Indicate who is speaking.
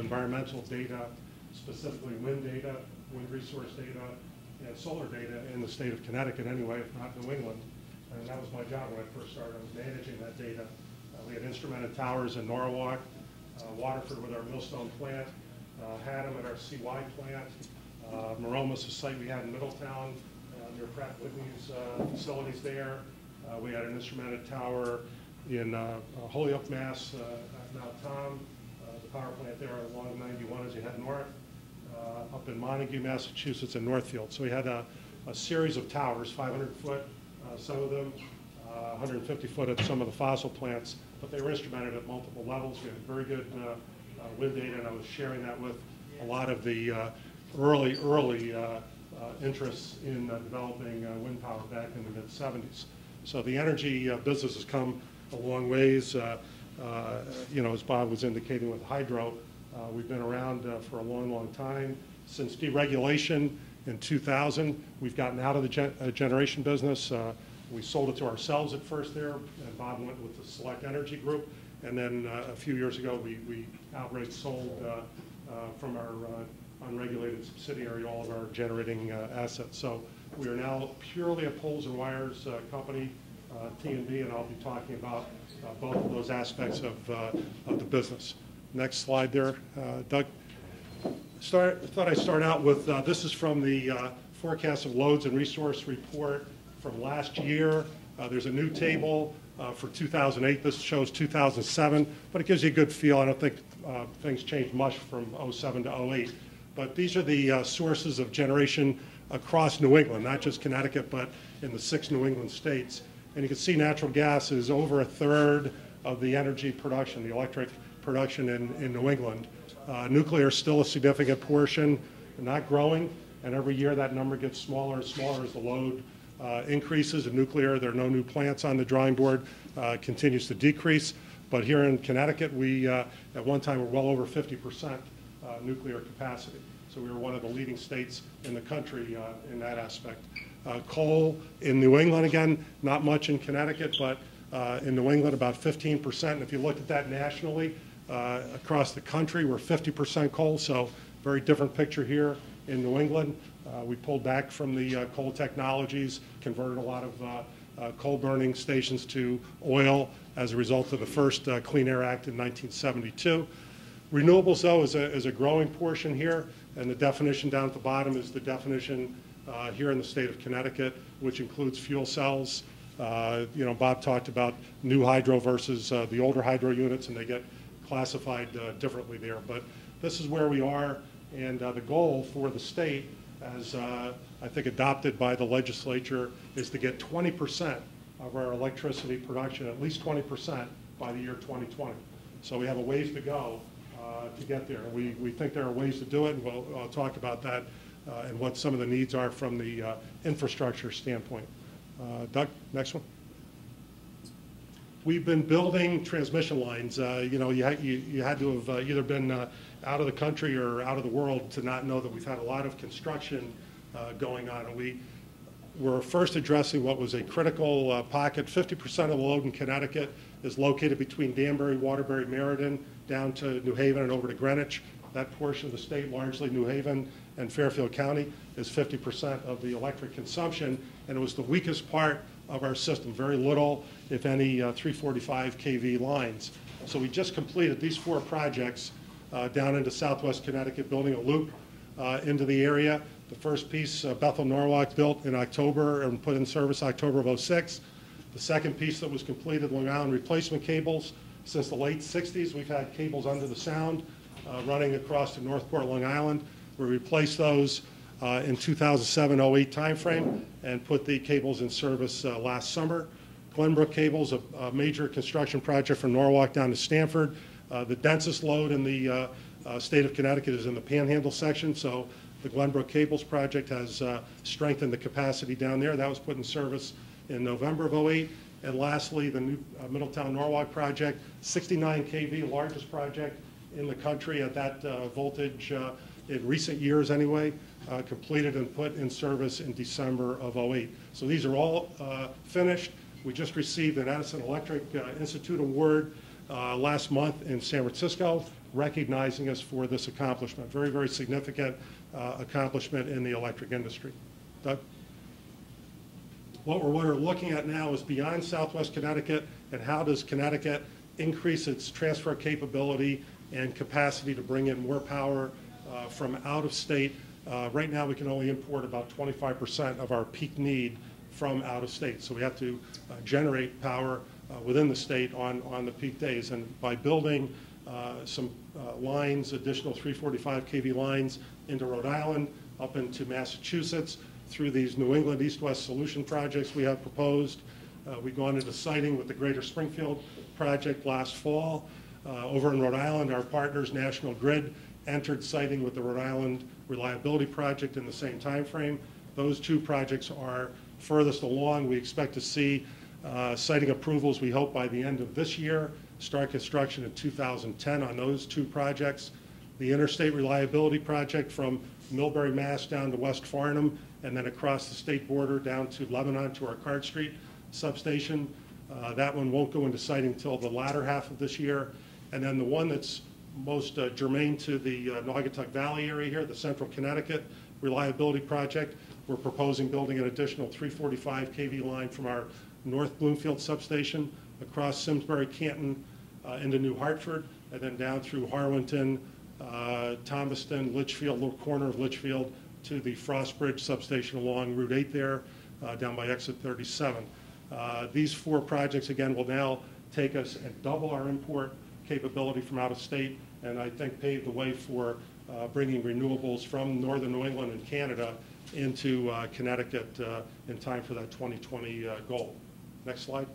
Speaker 1: environmental data, specifically wind data, wind resource data, and solar data in the state of Connecticut anyway, if not New England. And that was my job when I first started. I was managing that data. We had instrumented towers in Norwalk, Waterford with our Millstone plant, Haddam at our CY plant, Maroma's a site we had in Middletown, near Pratt Whitney's facilities there. We had an instrumented tower in Holyoke, Mass, at Mount Tom, the power plant there along 91 as you head north, up in Montague, Massachusetts, and Northfield. So we had a series of towers, 500 foot, some of them, 150 foot at some of the fossil plants, but they were instrumented at multiple levels. We had very good wind data, and I was sharing that with a lot of the early interests in developing wind power back in the mid-70s. So the energy business has come a long ways. You know, as Bob was indicating with hydro, we've been around for a long, long time. Since deregulation in 2000, we've gotten out of the generation business. We sold it to ourselves at first there, and Bob went with the Select Energy Group. And then a few years ago, we outright sold from our unregulated subsidiary all of our generating assets. So we are now purely a poles and wires company, T&D, and I'll be talking about both of those aspects of the business. Next slide there, Doug. Thought I'd start out with, this is from the forecast of loads and resource report from last year. There's a new table for 2008. This shows 2007, but it gives you a good feel. I don't think things changed much from 07 to 08. But these are the sources of generation across New England, not just Connecticut, but in the 6 New England states. And you can see natural gas is over a third of the energy production, the electric production in New England. Nuclear is still a significant portion, not growing, and every year that number gets smaller and smaller as the load increases. In nuclear, there are no new plants on the drawing board, continues to decrease. But here in Connecticut, we at one time were well over 50% nuclear capacity. So we were one of the leading states in the country in that aspect. Coal in New England, again, not much in Connecticut, but in New England about 15%. And if you look at that nationally, across the country, we're 50% coal, so very different picture here in New England. We pulled back from the coal technologies, converted a lot of coal burning stations to oil as a result of the first Clean Air Act in 1972. Renewables, though, is a growing portion here, and the definition down at the bottom is the definition here in the state of Connecticut, which includes fuel cells. You know, Bob talked about new hydro versus the older hydro units, and they get classified differently there. But this is where we are, and the goal for the state, as I think adopted by the legislature, is to get 20% of our electricity production, at least 20% by the year 2020. So we have a ways to go to get there. We think there are ways to do it, and I'll talk about that and what some of the needs are from the infrastructure standpoint. Doug, next one. We've been building transmission lines. You know, you had to have either been out of the country or out of the world to not know that we've had a lot of construction going on. And we were first addressing what was a critical pocket. 50% of the load in Connecticut is located between Danbury, Waterbury, Meriden, down to New Haven and over to Greenwich. That portion of the state, largely New Haven and Fairfield County, is 50% of the electric consumption, and it was the weakest part of our system. Very little, if any, 345 kV lines. So we just completed these 4 projects down into southwest Connecticut, building a loop into the area. The first piece, Bethel Norwalk, built in October and put in service October of '06. The second piece that was completed, Long Island replacement cables. Since the late 60s, we've had cables under the Sound running across to Northport, Long Island. We replaced those in 2007-08 timeframe and put the cables in service last summer. Glenbrook Cables, a major construction project from Norwalk down to Stamford. The densest load in the state of Connecticut is in the Panhandle section, so the Glenbrook Cables project has strengthened the capacity down there. That was put in service in November of '08. And lastly, the new Middletown Norwalk project, 69 kV, largest project in the country at that voltage in recent years anyway, completed and put in service in December of '08. So these are all finished. We just received an Edison Electric Institute Award last month in San Francisco, recognizing us for this accomplishment. Very, very significant accomplishment in the electric industry. Doug? What we're looking at now is beyond Southwest Connecticut, and how does Connecticut increase its transfer capability and capacity to bring in more power from out of state. Right now we can only import about 25% of our peak need from out of state. So we have to generate power within the state on the peak days. And by building some lines, additional 345 kV lines into Rhode Island, up into Massachusetts, through these New England East-West solution projects we have proposed. We've gone into siting with the Greater Springfield project last fall. Over in Rhode Island, our partners, National Grid, entered siting with the Rhode Island Reliability Project in the same time frame. Those two projects are furthest along. We expect to see siting approvals, we hope, by the end of this year, start construction in 2010 on those two projects. The Interstate Reliability Project from Millbury, Mass. Down to West Farnham, and then across the state border down to Lebanon to our Card Street substation. That one won't go into siting until the latter half of this year. And then the one that's most germane to the Naugatuck Valley area here, the Central Connecticut Reliability Project, we're proposing building an additional 345 kV line from our North Bloomfield substation across Simsbury, Canton, into New Hartford, and then down through Harwinton, Thomaston, Litchfield, little corner of Litchfield, to the Frostbridge substation along Route 8 there, down by exit 37. These four projects, again, will now take us and double our import capability from out of state, and I think pave the way for bringing renewables from northern New England and Canada into Connecticut in time for that 2020 goal. Next slide.